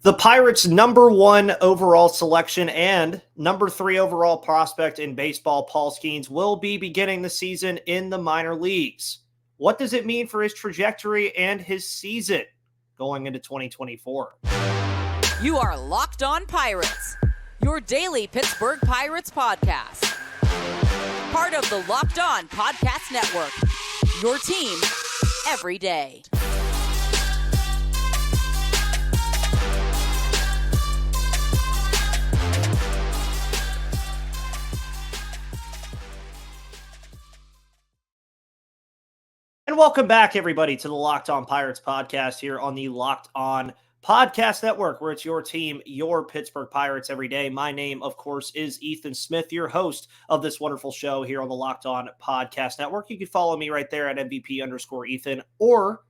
The Pirates' number 1 overall selection and number 3 overall prospect in baseball, Paul Skenes, will be beginning the season in the minor leagues. What does it mean for his trajectory and his season going into 2024? You are Locked On Pirates, your daily Pittsburgh Pirates podcast. Part of the Locked On Podcast Network, your team every day. And welcome back, everybody, to the Locked On Pirates podcast here on the Locked On Podcast Network, where it's your team, your Pittsburgh Pirates every day. My name, of course, is Ethan Smith, your host of this wonderful show here on the Locked On Podcast Network. You can follow me right there at MVP_Ethan or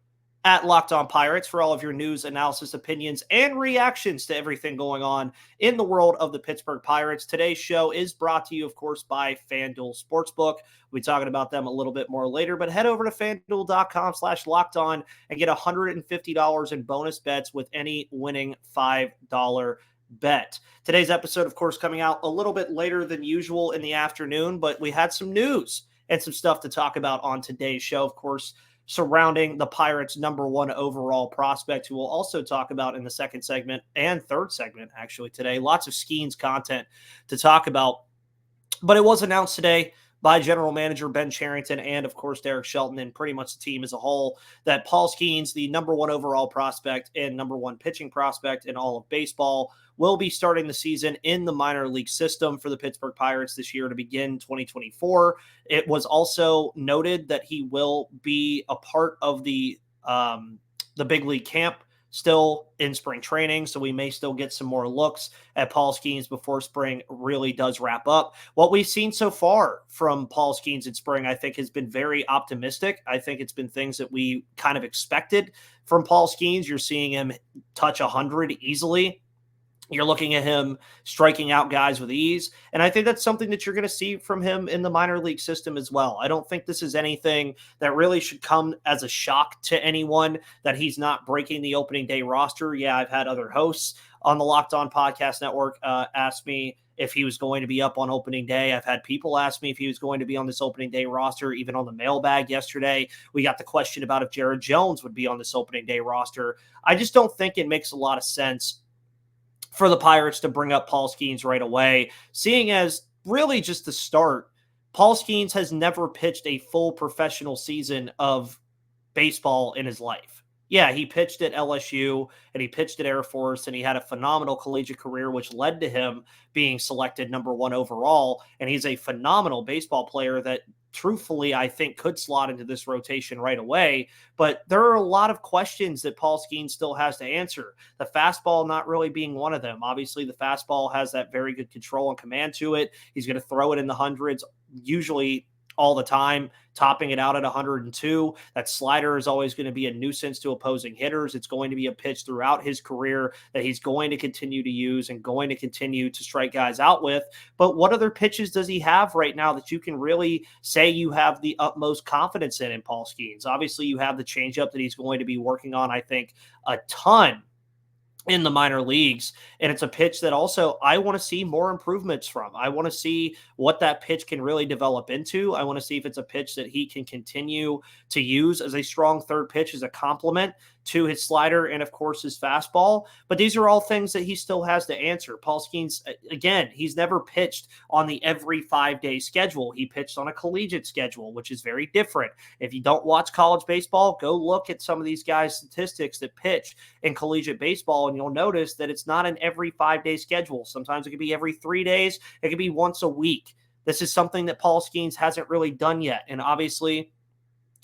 at Locked On Pirates for all of your news, analysis, opinions, and reactions to everything going on in the world of the Pittsburgh Pirates. Today's show is brought to you, of course, by FanDuel Sportsbook. We'll be talking about them a little bit more later, but head over to FanDuel.com/LockedOn and get $150 in bonus bets with any winning $5 bet. Today's episode, of course, coming out a little bit later than usual in the afternoon, but we had some news and some stuff to talk about on today's show, of course, surrounding the Pirates' number 1 overall prospect, who we'll also talk about in the second segment and third segment, actually, today. Lots of Skenes content to talk about. But it was announced today by General Manager Ben Cherington and, of course, Derek Shelton and pretty much the team as a whole that Paul Skenes, the number 1 overall prospect and number 1 pitching prospect in all of baseball, will be starting the season in the minor league system for the Pittsburgh Pirates this year to begin 2024. It was also noted that he will be a part of the big league camp still in spring training, so we may still get some more looks at Paul Skenes before spring really does wrap up. What we've seen so far from Paul Skenes in spring, I think, has been very optimistic. I think it's been things that we kind of expected from Paul Skenes. You're seeing him touch 100 easily. You're looking at him striking out guys with ease. And I think that's something that you're going to see from him in the minor league system as well. I don't think this is anything that really should come as a shock to anyone that he's not breaking the opening day roster. Yeah, I've had other hosts on the Locked On Podcast Network ask me if he was going to be up on opening day. I've had people ask me if he was going to be on this opening day roster. Even on the mailbag yesterday, we got the question about if Jared Jones would be on this opening day roster. I just don't think it makes a lot of sense for the Pirates to bring up Paul Skenes right away, seeing as really just the start. Paul Skenes has never pitched a full professional season of baseball in his life. Yeah, he pitched at LSU and he pitched at Air Force and he had a phenomenal collegiate career, which led to him being selected number 1 overall. And he's a phenomenal baseball player that truthfully, I think could slot into this rotation right away. But there are a lot of questions that Paul Skenes still has to answer. The fastball not really being one of them. Obviously, the fastball has that very good control and command to it. He's going to throw it in the hundreds, usually all the time, topping it out at 102. That slider is always going to be a nuisance to opposing hitters. It's going to be a pitch throughout his career that he's going to continue to use and going to continue to strike guys out with. But what other pitches does he have right now that you can really say you have the utmost confidence in Paul Skenes? Obviously, you have the changeup that he's going to be working on, I think, a ton in the minor leagues. And it's a pitch that also I want to see more improvements from. I want to see what that pitch can really develop into. I want to see if it's a pitch that he can continue to use as a strong third pitch as a complement to his slider and, of course, his fastball. But these are all things that he still has to answer. Paul Skenes, again, he's never pitched on the every 5-day schedule. He pitched on a collegiate schedule, which is very different. If you don't watch college baseball, go look at some of these guys' statistics that pitch in collegiate baseball, and you'll notice that it's not an every 5-day schedule. Sometimes it could be every 3 days. It could be once a week. This is something that Paul Skenes hasn't really done yet. And obviously,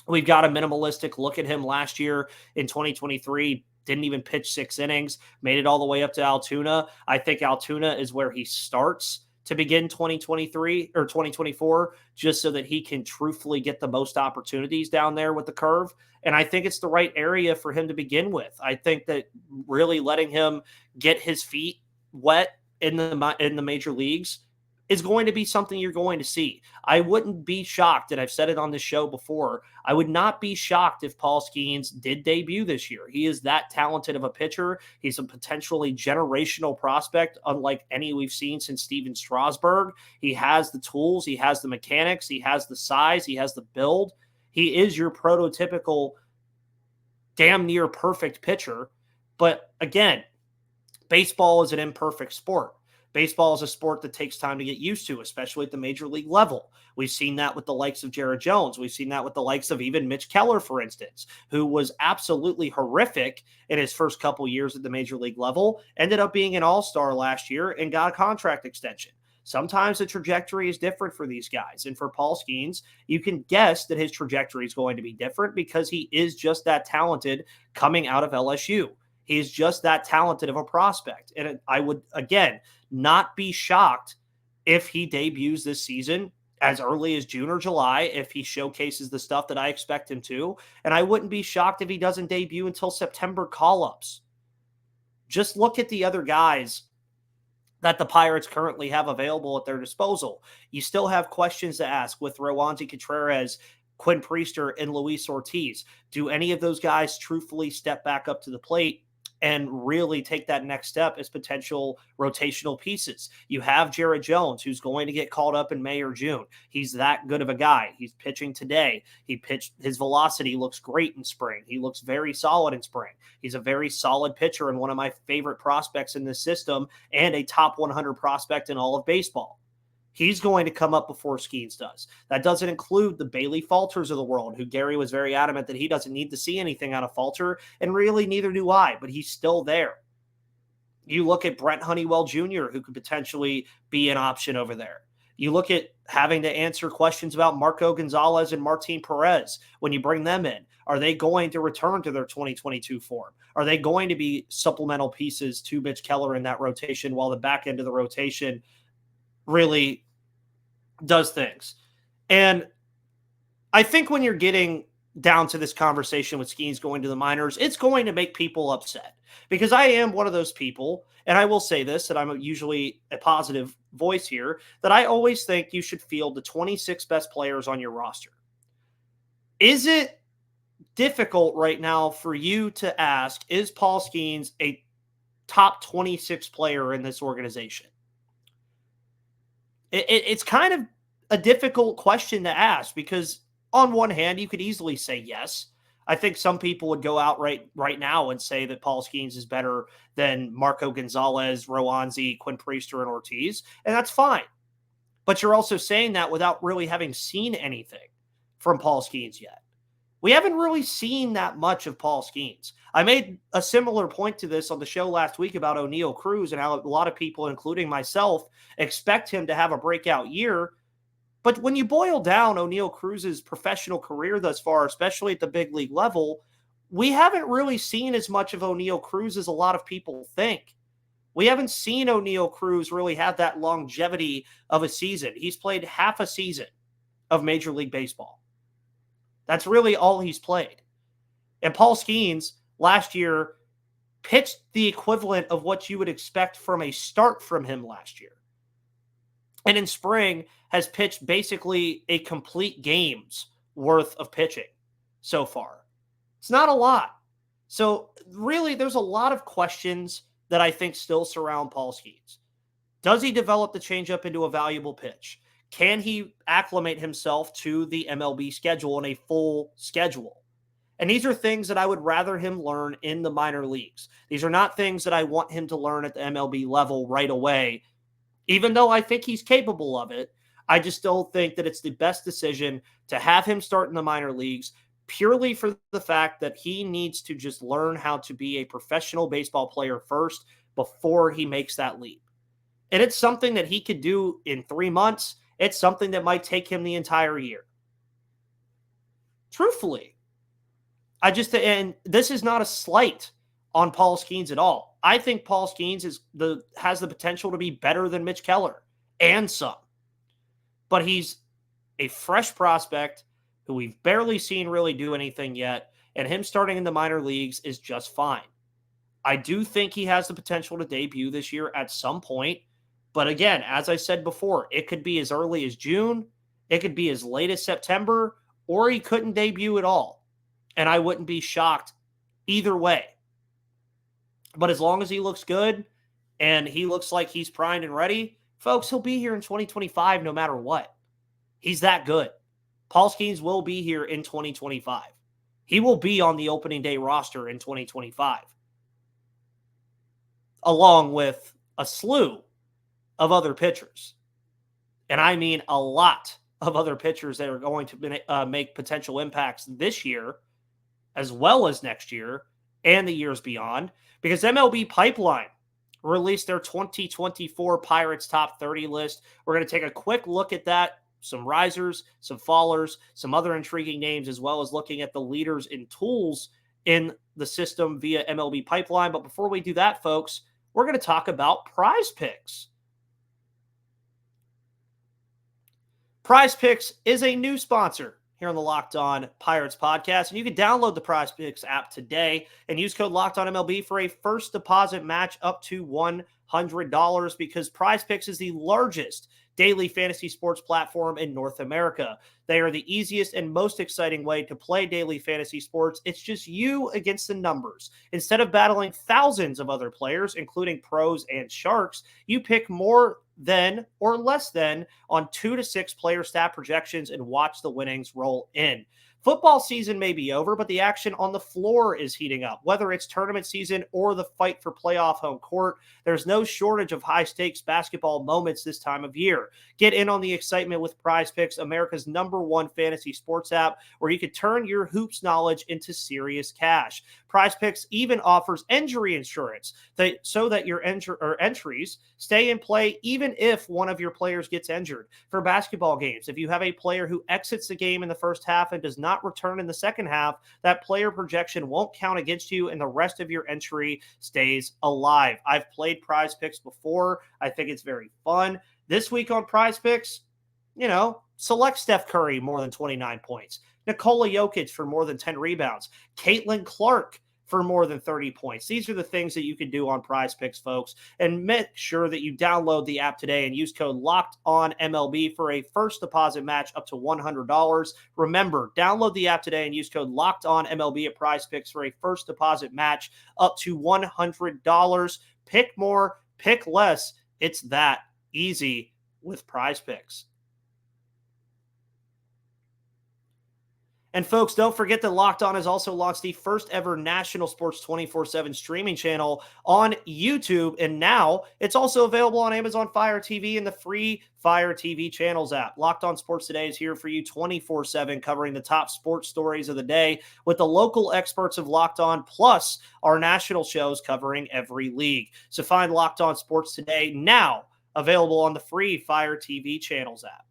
we've got a minimalistic look at him last year in 2023. Didn't even pitch 6 innings, made it all the way up to Altoona. I think Altoona is where he starts to begin 2023 or 2024, just so that he can truthfully get the most opportunities down there with the curve. And I think it's the right area for him to begin with. I think that really letting him get his feet wet in the major leagues is going to be something you're going to see. I wouldn't be shocked, and I've said it on this show before, I would not be shocked if Paul Skenes did debut this year. He is that talented of a pitcher. He's a potentially generational prospect, unlike any we've seen since Steven Strasburg. He has the tools, he has the mechanics, he has the size, he has the build. He is your prototypical damn near perfect pitcher. But again, baseball is an imperfect sport. Baseball is a sport that takes time to get used to, especially at the major league level. We've seen that with the likes of Jared Jones. We've seen that with the likes of even Mitch Keller, for instance, who was absolutely horrific in his first couple years at the major league level, ended up being an all-star last year and got a contract extension. Sometimes the trajectory is different for these guys. And for Paul Skenes, you can guess that his trajectory is going to be different because he is just that talented coming out of LSU. He's just that talented of a prospect. And I would, again, not be shocked if he debuts this season as early as June or July, if he showcases the stuff that I expect him to. And I wouldn't be shocked if he doesn't debut until September call-ups. Just look at the other guys that the Pirates currently have available at their disposal. You still have questions to ask with Roansy Contreras, Quinn Priester, and Luis Ortiz. Do any of those guys truthfully step back up to the plate and really take that next step as potential rotational pieces? You have Jared Jones, who's going to get called up in May or June. He's that good of a guy. He's pitching today. His velocity looks great in spring. He looks very solid in spring. He's a very solid pitcher and one of my favorite prospects in this system and a top 100 prospect in all of baseball. He's going to come up before Skenes does. That doesn't include the Bailey Falters of the world, who Gary was very adamant that he doesn't need to see anything out of Falter, and really neither do I, but he's still there. You look at Brent Honeywell Jr., who could potentially be an option over there. You look at having to answer questions about Marco Gonzalez and Martin Perez when you bring them in. Are they going to return to their 2022 form? Are they going to be supplemental pieces to Mitch Keller in that rotation while the back end of the rotation really does things? And I think when you're getting down to this conversation with Skenes going to the minors, it's going to make people upset because I am one of those people, and I will say this, that I'm usually a positive voice here, that I always think you should field the 26 best players on your roster. Is it difficult right now for you to ask, is Paul Skenes a top 26 player in this organization? It's kind of a difficult question to ask because on one hand, you could easily say yes. I think some people would go out right now and say that Paul Skenes is better than Marco Gonzalez, Roansy, Quinn Priester, and Ortiz, and that's fine. But you're also saying that without really having seen anything from Paul Skenes yet. We haven't really seen that much of Paul Skenes. I made a similar point to this on the show last week about O'Neal Cruz and how a lot of people, including myself, expect him to have a breakout year. But when you boil down O'Neal Cruz's professional career thus far, especially at the big league level, we haven't really seen as much of O'Neal Cruz as a lot of people think. We haven't seen O'Neal Cruz really have that longevity of a season. He's played half a season of Major League Baseball. That's really all he's played. And Paul Skenes last year pitched the equivalent of what you would expect from a start from him last year. And in spring has pitched basically a complete game's worth of pitching so far. It's not a lot. So really, there's a lot of questions that I think still surround Paul Skenes. Does he develop the changeup into a valuable pitch? Can he acclimate himself to the MLB schedule and a full schedule? And these are things that I would rather him learn in the minor leagues. These are not things that I want him to learn at the MLB level right away. Even though I think he's capable of it, I just don't think that it's the best decision to have him start in the minor leagues purely for the fact that he needs to just learn how to be a professional baseball player first before he makes that leap. And it's something that he could do in 3 months. It's something that might take him the entire year. Truthfully, and this is not a slight on Paul Skenes at all. I think Paul Skenes has the potential to be better than Mitch Keller and some. But he's a fresh prospect who we've barely seen really do anything yet, and him starting in the minor leagues is just fine. I do think he has the potential to debut this year at some point, But again, as I said before, it could be as early as June, it could be as late as September, or he couldn't debut at all. And I wouldn't be shocked either way. But as long as he looks good and he looks like he's primed and ready, folks, he'll be here in 2025 no matter what. He's that good. Paul Skenes will be here in 2025. He will be on the opening day roster in 2025, along with a slew of other pitchers. And I mean a lot of other pitchers that are going to make potential impacts this year, as well as next year and the years beyond, because MLB Pipeline released their 2024 Pirates Top 30 list. We're going to take a quick look at that, some risers, some fallers, some other intriguing names, as well as looking at the leaders and tools in the system via MLB Pipeline. But before we do that, folks, we're going to talk about Prize Picks. Prize Picks is a new sponsor here on the Locked On Pirates podcast, and you can download the Prize Picks app today and use code Locked On MLB for a first deposit match up to $100, because Prize Picks is the largest daily fantasy sports platform in North America. They are the easiest and most exciting way to play daily fantasy sports. It's just you against the numbers. Instead of battling thousands of other players, including pros and sharks, you pick more than or less than on 2 to 6 player stat projections and watch the winnings roll in. Football season may be over, but the action on the floor is heating up. Whether it's tournament season or the fight for playoff home court, there's no shortage of high-stakes basketball moments this time of year. Get in on the excitement with Prize Picks, America's #1 fantasy sports app, where you can turn your hoops knowledge into serious cash. Prize Picks even offers injury insurance so that your entries stay in play even if one of your players gets injured. For basketball games, if you have a player who exits the game in the first half and does not return in the second half, that player projection won't count against you and the rest of your entry stays alive. I've played Prize Picks before. I think it's very fun. This week on Prize Picks, select Steph Curry more than 29 points, Nikola Jokic for more than 10 rebounds, Caitlin Clark for more than 30 points. These are the things that you can do on Prize Picks, folks. And make sure that you download the app today and use code LOCKEDONMLB for a first deposit match up to $100. Remember, download the app today and use code LOCKEDONMLB at Prize Picks for a first deposit match up to $100. Pick more, pick less. It's that easy with Prize Picks. And folks, don't forget that Locked On has also launched the first ever national sports 24/7 streaming channel on YouTube. And now it's also available on Amazon Fire TV and the free Fire TV channels app. Locked On Sports Today is here for you 24/7, covering the top sports stories of the day with the local experts of Locked On, plus our national shows covering every league. So find Locked On Sports Today now, available on the free Fire TV channels app.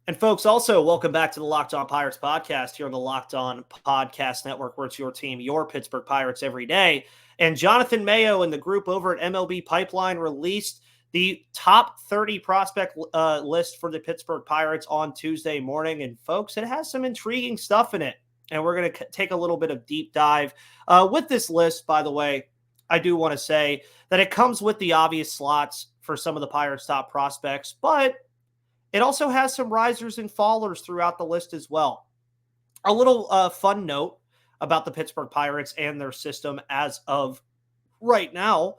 And folks, also welcome back to the Locked On Pirates podcast here on the Locked On Podcast Network, where it's your team, your Pittsburgh Pirates every day. And Jonathan Mayo and the group over at MLB Pipeline released the top 30 prospect list for the Pittsburgh Pirates on Tuesday morning. And folks, it has some intriguing stuff in it. And we're going to take a little bit of deep dive with this list. By the way, I do want to say that it comes with the obvious slots for some of the Pirates' top prospects, but it also has some risers and fallers throughout the list as well. A little fun note about the Pittsburgh Pirates and their system as of right now.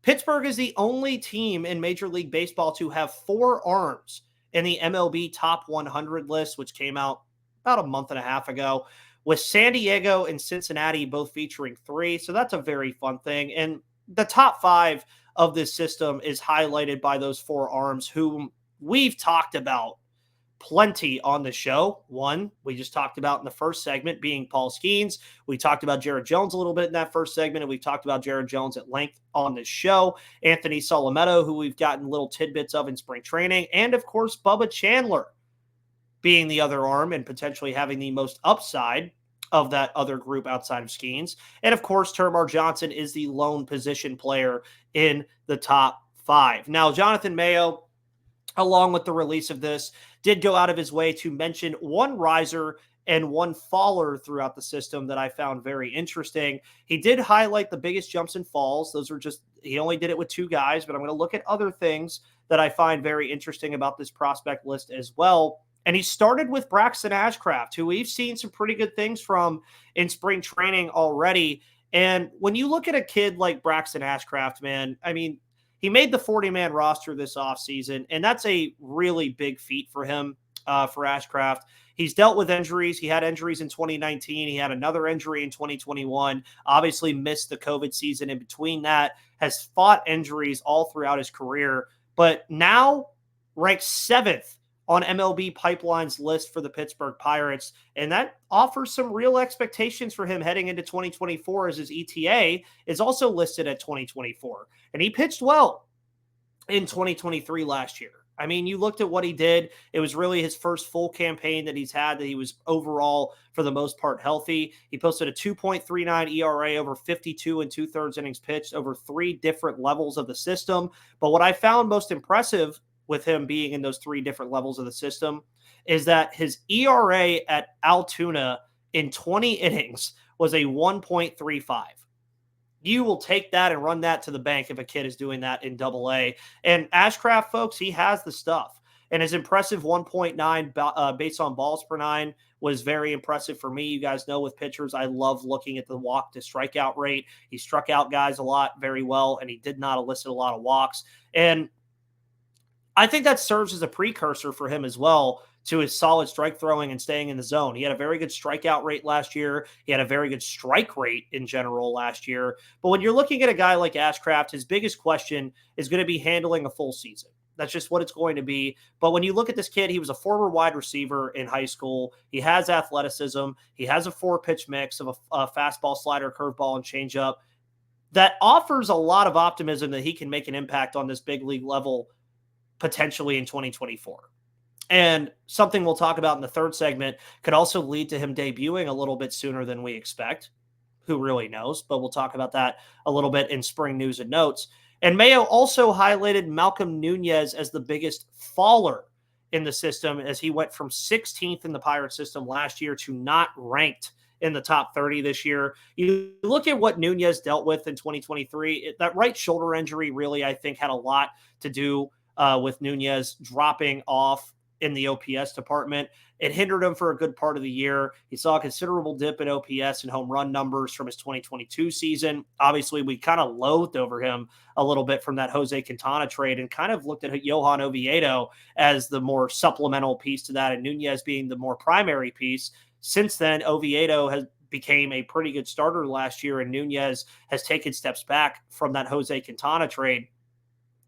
Pittsburgh is the only team in Major League Baseball to have 4 arms in the MLB Top 100 list, which came out about a month and a half ago, with San Diego and Cincinnati both featuring 3. So that's a very fun thing. And the top 5 of this system is highlighted by those 4 arms whom we've talked about plenty on the show. One, we just talked about in the first segment, being Paul Skenes. We talked about Jared Jones a little bit in that first segment, and we've talked about Jared Jones at length on the show. Anthony Solometto, who we've gotten little tidbits of in spring training, and of course, Bubba Chandler being the other arm and potentially having the most upside of that other group outside of Skenes. And of course, Termarr Johnson is the lone position player in the top 5. Now, Jonathan Mayo, along with the release of this, did go out of his way to mention one riser and one faller throughout the system that I found very interesting. He did highlight the biggest jumps and falls. Those were just, he only did it with 2 guys, but I'm going to look at other things that I find very interesting about this prospect list as well. And he started with Braxton Ashcraft, who we've seen some pretty good things from in spring training already. And when you look at a kid like Braxton Ashcraft, man, I mean, he made the 40-man roster this offseason, and that's a really big feat for him, for Ashcraft. He's dealt with injuries. He had injuries in 2019. He had another injury in 2021, obviously missed the COVID season in between that, has fought injuries all throughout his career, but now ranked 7th on MLB Pipeline's list for the Pittsburgh Pirates, and that offers some real expectations for him heading into 2024, as his ETA is also listed at 2024. And he pitched well in 2023 last year. I mean, you looked at what he did. It was really his first full campaign that he's had that he was overall, for the most part, healthy. He posted a 2.39 ERA over 52 and 2/3 innings pitched over 3 different levels of the system. But what I found most impressive with him being in those 3 different levels of the system is that his ERA at Altoona in 20 innings was a 1.35. You will take that and run that to the bank if a kid is doing that in AA. And Ashcraft, folks, he has the stuff. And his impressive 1.9 base on balls per 9 was very impressive for me. You guys know with pitchers, I love looking at the walk to strikeout rate. He struck out guys a lot very well, and he did not elicit a lot of walks. And I think that serves as a precursor for him as well to his solid strike throwing and staying in the zone. He had a very good strikeout rate last year. He had a very good strike rate in general last year. But when you're looking at a guy like Ashcraft, his biggest question is going to be handling a full season. That's just what it's going to be. But when you look at this kid, he was a former wide receiver in high school. He has athleticism. He has a 4-pitch mix of a fastball, slider, curveball, and changeup that offers a lot of optimism that he can make an impact on this big league level potentially in 2024. And something we'll talk about in the third segment could also lead to him debuting a little bit sooner than we expect. Who really knows? But we'll talk about that a little bit in spring news and notes. And Mayo also highlighted Malcolm Nunez as the biggest faller in the system, as he went from 16th in the Pirate system last year to not ranked in the top 30 this year. You look at what Nunez dealt with in 2023, that right shoulder injury really, I think, had a lot to do with Nunez dropping off in the OPS department. It hindered him for a good part of the year. He saw a considerable dip in OPS and home run numbers from his 2022 season. Obviously, we kind of loathed over him a little bit from that Jose Quintana trade and kind of looked at Johan Oviedo as the more supplemental piece to that, and Nunez being the more primary piece. Since then, Oviedo has became a pretty good starter last year, and Nunez has taken steps back from that Jose Quintana trade.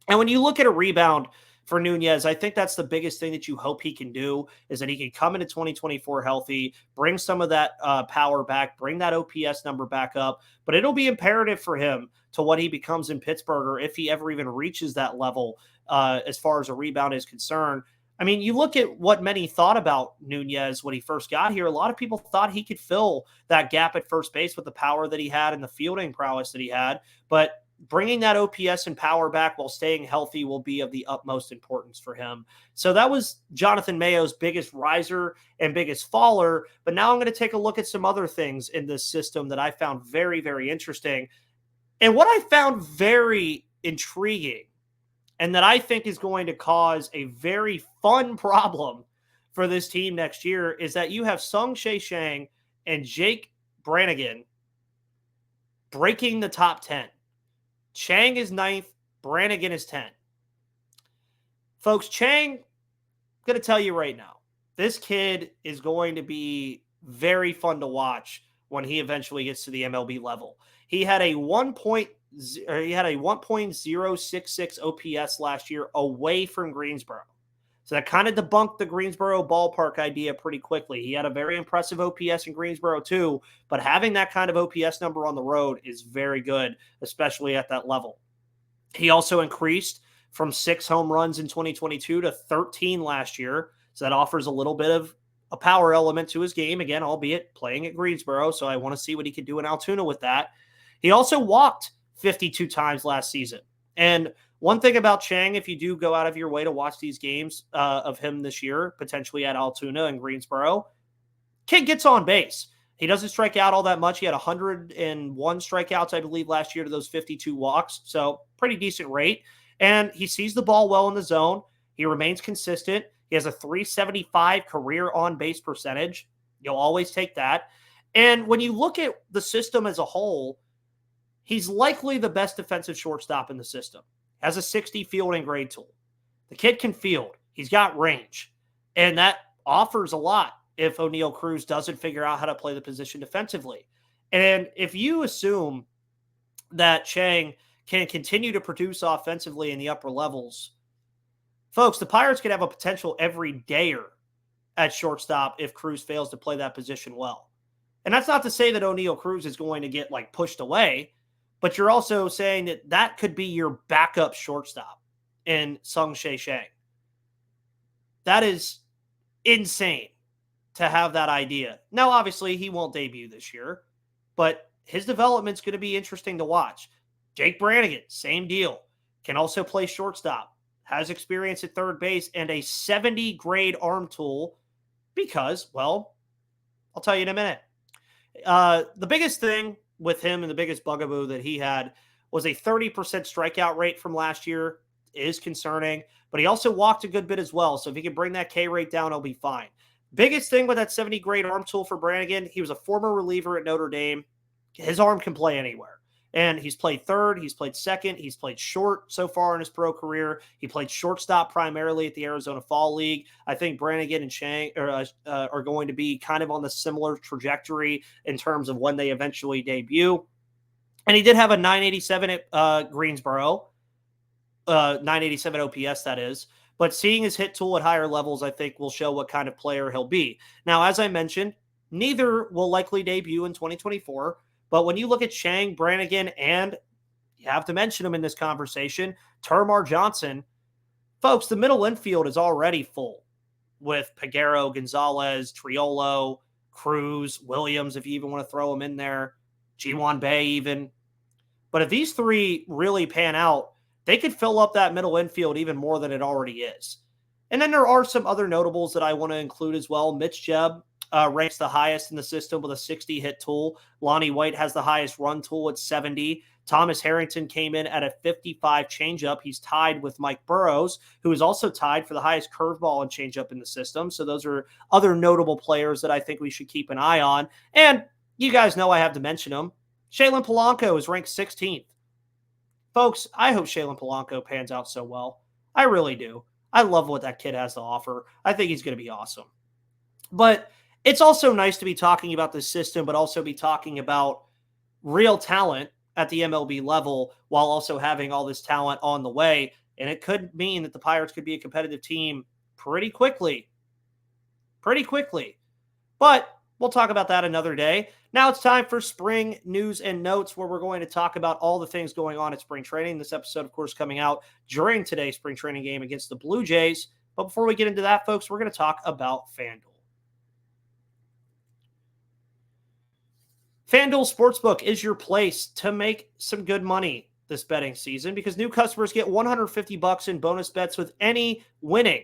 And when you look at a rebound for Nunez, I think that's the biggest thing that you hope he can do, is that he can come into 2024 healthy, bring some of that power back, bring that OPS number back up. But it'll be imperative for him to what he becomes in Pittsburgh, or if he ever even reaches that level as far as a rebound is concerned. I mean, you look at what many thought about Nunez when he first got here. A lot of people thought he could fill that gap at first base with the power that he had and the fielding prowess that he had. But bringing that OPS and power back while staying healthy will be of the utmost importance for him. So that was Jonathan Mayo's biggest riser and biggest faller. But now I'm going to take a look at some other things in this system that I found very, very interesting. And what I found very intriguing, and that I think is going to cause a very fun problem for this team next year, is that you have Sung Shea Shang and Jake Brannigan breaking the top 10. Chang is 9th. Brannigan is 10. Folks, Chang, I'm going to tell you right now, this kid is going to be very fun to watch when he eventually gets to the MLB level. He had a 1.066 OPS last year away from Greensboro. So that kind of debunked the Greensboro ballpark idea pretty quickly. He had a very impressive OPS in Greensboro too, but having that kind of OPS number on the road is very good, especially at that level. He also increased from 6 home runs in 2022 to 13 last year. So that offers a little bit of a power element to his game, again, albeit playing at Greensboro. So I want to see what he can do in Altoona with that. He also walked 52 times last season. And one thing about Chang, if you do go out of your way to watch these games of him this year, potentially at Altoona and Greensboro, Kid gets on base. He doesn't strike out all that much. He had 101 strikeouts, I believe, last year to those 52 walks. So pretty decent rate. And he sees the ball well in the zone. He remains consistent. He has a 375 career on-base percentage. You'll always take that. And when you look at the system as a whole, he's likely the best defensive shortstop in the system. Has a 60 fielding grade tool. The kid can field. He's got range. And that offers a lot if Oneil Cruz doesn't figure out how to play the position defensively. And if you assume that Chang can continue to produce offensively in the upper levels, folks, the Pirates could have a potential everydayer at shortstop if Cruz fails to play that position well. And that's not to say that Oneil Cruz is going to get pushed away, but you're also saying that that could be your backup shortstop in Sung-Shae Chang. That is insane to have that idea. Now, obviously, he won't debut this year, but his development's going to be interesting to watch. Jake Brannigan, same deal. Can also play shortstop. Has experience at third base and a 70 grade arm tool because, well, I'll tell you in a minute. The biggest thing with him and the biggest bugaboo that he had was a 30% strikeout rate from last year. Is concerning, but he also walked a good bit as well. So if he can bring that K rate down, he'll be fine. Biggest thing with that 70 grade arm tool for Brannigan, he was a former reliever at Notre Dame. His arm can play anywhere. And he's played third, he's played second, he's played short so far in his pro career. He played shortstop primarily at the Arizona Fall League. I think Brannigan and Chang are going to be kind of on the similar trajectory in terms of when they eventually debut. And he did have a 987 at Greensboro. 987 OPS, that is. But seeing his hit tool at higher levels, I think, will show what kind of player he'll be. Now, as I mentioned, neither will likely debut in 2024. But when you look at Chang, Brannigan, and you have to mention him in this conversation, Termar Johnson, folks, the middle infield is already full with Peguero, Gonzalez, Triolo, Cruz, Williams, if you even want to throw him in there, Ji-Hwan Bae even. But if these three really pan out, they could fill up that middle infield even more than it already is. And then there are some other notables that I want to include as well. Mitch Jebb ranks the highest in the system with a 60 hit tool. Lonnie White has the highest run tool at 70. Thomas Harrington came in at a 55 changeup. He's tied with Mike Burrows, who is also tied for the highest curveball and changeup in the system. So those are other notable players that I think we should keep an eye on. And you guys know I have to mention them. Shaylin Polanco is ranked 16th. Folks, I hope Shaylin Polanco pans out so well. I really do. I love what that kid has to offer. I think he's going to be awesome. But it's also nice to be talking about this system, but also be talking about real talent at the MLB level while also having all this talent on the way. And it could mean that the Pirates could be a competitive team pretty quickly. But we'll talk about that another day. Now it's time for spring news and notes, where we're going to talk about all the things going on at spring training. This episode, of course, coming out during today's spring training game against the Blue Jays. But before we get into that, folks, we're going to talk about FanDuel. FanDuel Sportsbook is your place to make some good money this betting season because new customers get $150 in bonus bets with any winning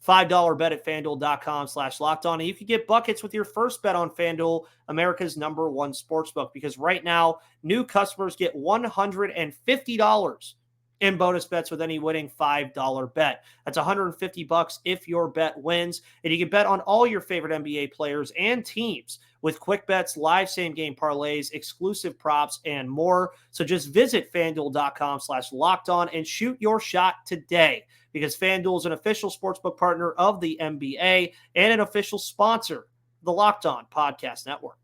$5 bet at FanDuel.com/lockedon. And you can get buckets with your first bet on FanDuel, America's #1 sportsbook, because right now, new customers get $150 in bonus bets with any winning $5 bet. That's $150 if your bet wins. And you can bet on all your favorite NBA players and teams with quick bets, live same-game parlays, exclusive props, and more. So just visit FanDuel.com/lockedon and shoot your shot today, because FanDuel is an official sportsbook partner of the NBA and an official sponsor of the Locked On Podcast Network.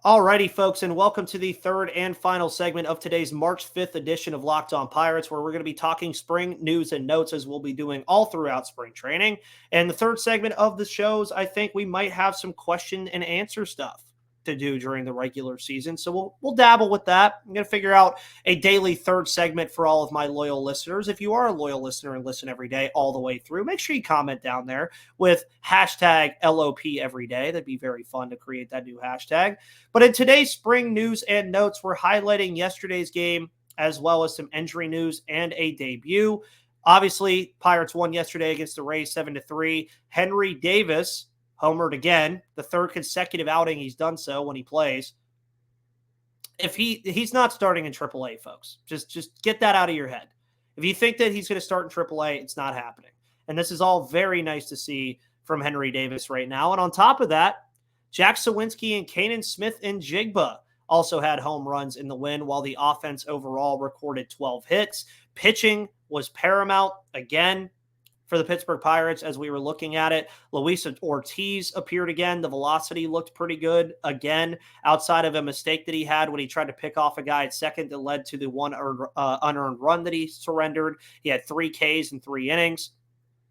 Alrighty, folks, and welcome to the third and final segment of today's March 5th edition of Locked On Pirates, where we're going to be talking spring news and notes, as we'll be doing all throughout spring training. And the third segment of the shows, I think we might have some question and answer stuff to do during the regular season. So we'll dabble with that. I'm going to figure out a daily third segment for all of my loyal listeners. If you are a loyal listener and listen every day all the way through, make sure you comment down there with hashtag LOP every day. That'd be very fun to create that new hashtag. But in today's spring news and notes, we're highlighting yesterday's game as well as some injury news and a debut. Obviously, Pirates won yesterday against the Rays 7-3. Henry Davis homered again, the third consecutive outing he's done so when he plays. If he's not starting in AAA, folks, just get that out of your head. If you think that he's going to start in AAA, it's not happening. And this is all very nice to see from Henry Davis right now. And on top of that, Jack Sawinski and Kanan Smith-Njigba also had home runs in the win, while the offense overall recorded 12 hits. Pitching was paramount again for the Pittsburgh Pirates as we were looking at it. Luis Ortiz appeared again. The velocity looked pretty good again, outside of a mistake that he had when he tried to pick off a guy at second that led to the one unearned run that he surrendered. He had 3 Ks in 3 innings.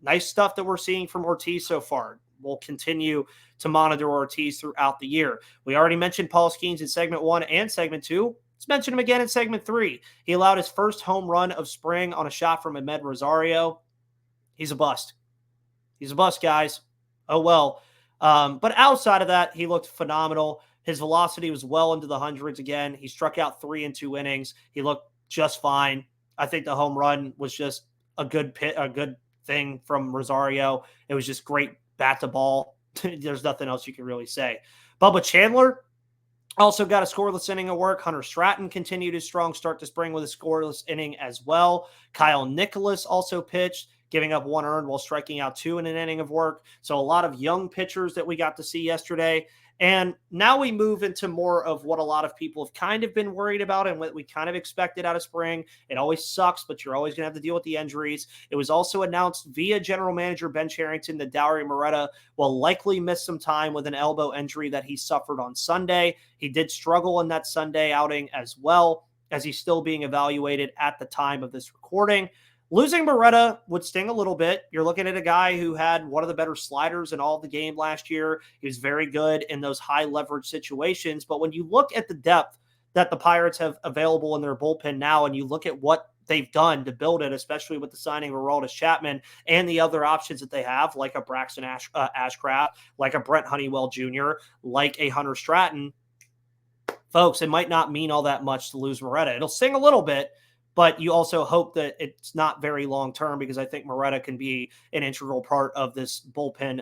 Nice stuff that we're seeing from Ortiz so far. We'll continue to monitor Ortiz throughout the year. We already mentioned Paul Skenes in segment 1 and segment 2. Let's mention him again in segment 3. He allowed his first home run of spring on a shot from Amed Rosario. He's a bust. He's a bust, guys. Oh, well. But outside of that, he looked phenomenal. His velocity was well into the hundreds again. He struck out 3 in 2 innings. He looked just fine. I think the home run was just a good thing from Rosario. It was just great bat to ball. There's nothing else you can really say. Bubba Chandler also got a scoreless inning of work. Hunter Stratton continued his strong start to spring with a scoreless inning as well. Kyle Nicholas also pitched, giving up 1 earned while striking out 2 in an inning of work. So a lot of young pitchers that we got to see yesterday. And now we move into more of what a lot of people have kind of been worried about and what we kind of expected out of spring. It always sucks, but you're always going to have to deal with the injuries. It was also announced via general manager Ben Cherington that Dauri Moreta will likely miss some time with an elbow injury that he suffered on Sunday. He did struggle in that Sunday outing as well, as he's still being evaluated at the time of this recording. Losing Moreta would sting a little bit. You're looking at a guy who had one of the better sliders in all of the game last year. He was very good in those high leverage situations. But when you look at the depth that the Pirates have available in their bullpen now, and you look at what they've done to build it, especially with the signing of Aroldis Chapman and the other options that they have, like a Braxton Ashcraft, like a Brent Honeywell Jr., like a Hunter Stratton, folks, it might not mean all that much to lose Moreta. It'll sting a little bit, but you also hope that it's not very long-term, because I think Moreta can be an integral part of this bullpen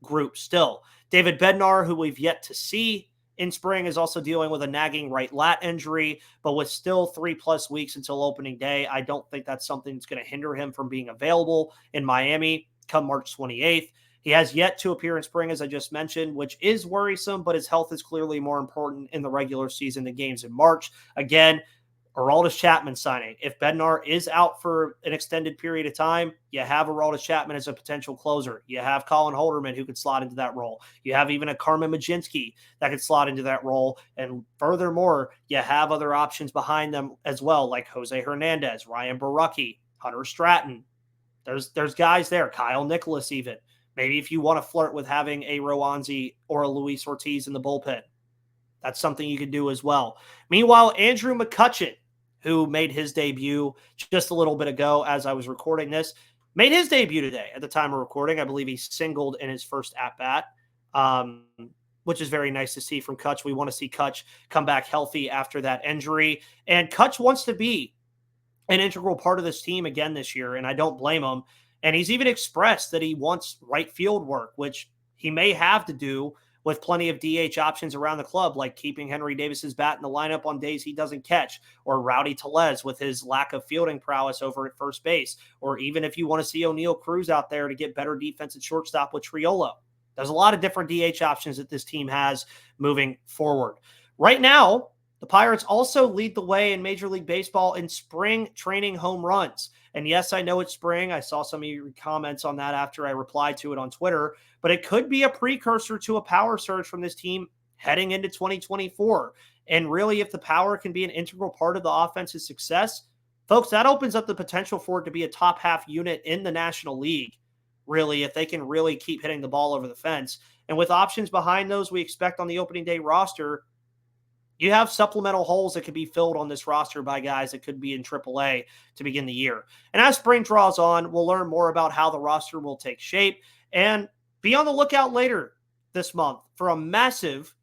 group still. David Bednar, who we've yet to see in spring, is also dealing with a nagging right lat injury, but with still 3+ weeks until opening day, I don't think that's something that's going to hinder him from being available in Miami come March 28th. He has yet to appear in spring, as I just mentioned, which is worrisome, but his health is clearly more important in the regular season than games in March. Again, Aroldis Chapman signing. If Bednar is out for an extended period of time, you have Aroldis Chapman as a potential closer. You have Colin Holderman, who could slot into that role. You have even a Carmen Majinski that could slot into that role. And furthermore, you have other options behind them as well, like Jose Hernandez, Ryan Borucki, Hunter Stratton. There's guys there, Kyle Nicholas even. Maybe if you want to flirt with having a Rowanzi or a Luis Ortiz in the bullpen, that's something you could do as well. Meanwhile, Andrew McCutchen, who made his debut just a little bit ago as I was recording this, made his debut today at the time of recording. I believe he singled in his first at-bat, which is very nice to see from Kutch. We want to see Kutch come back healthy after that injury. And Kutch wants to be an integral part of this team again this year, and I don't blame him. And he's even expressed that he wants right field work, which he may have to do with plenty of DH options around the club, like keeping Henry Davis's bat in the lineup on days he doesn't catch, or Rowdy Tellez with his lack of fielding prowess over at first base, or even if you want to see O'Neal Cruz out there to get better defense at shortstop with Triolo. There's a lot of different DH options that this team has moving forward. Right now, the Pirates also lead the way in Major League Baseball in spring training home runs. And yes, I know it's spring. I saw some of your comments on that after I replied to it on Twitter, but it could be a precursor to a power surge from this team heading into 2024. And really, if the power can be an integral part of the offense's success, folks, that opens up the potential for it to be a top half unit in the National League, really, if they can really keep hitting the ball over the fence. And with options behind those we expect on the opening day roster, you have supplemental holes that could be filled on this roster by guys that could be in AAA to begin the year. And as spring draws on, we'll learn more about how the roster will take shape, and be on the lookout later this month for a massive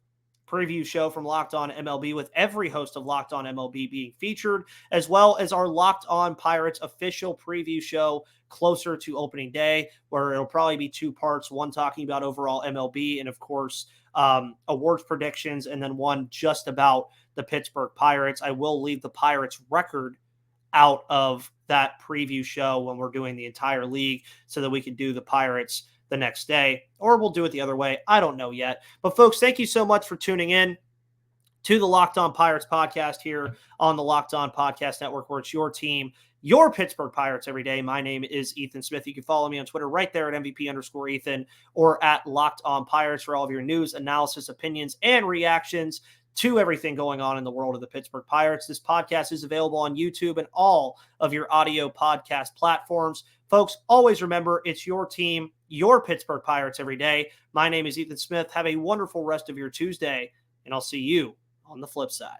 preview show from Locked On MLB with every host of Locked On MLB being featured, as well as our Locked On Pirates official preview show closer to opening day, where it'll probably be 2 parts, one talking about overall MLB and, of course, awards predictions, and then one just about the Pittsburgh Pirates. I will leave the Pirates record out of that preview show when we're doing the entire league so that we can do the Pirates the next day, or we'll do it the other way. I don't know yet. But folks, thank you so much for tuning in to the Locked On Pirates podcast here on the Locked On Podcast Network, where it's your team, your Pittsburgh Pirates every day. My name is Ethan Smith. You can follow me on Twitter right there at MVP_Ethan or at Locked On Pirates for all of your news, analysis, opinions, and reactions to everything going on in the world of the Pittsburgh Pirates. This podcast is available on YouTube and all of your audio podcast platforms. Folks, always remember, it's your team, your Pittsburgh Pirates every day. My name is Ethan Smith. Have a wonderful rest of your Tuesday, and I'll see you on the flip side.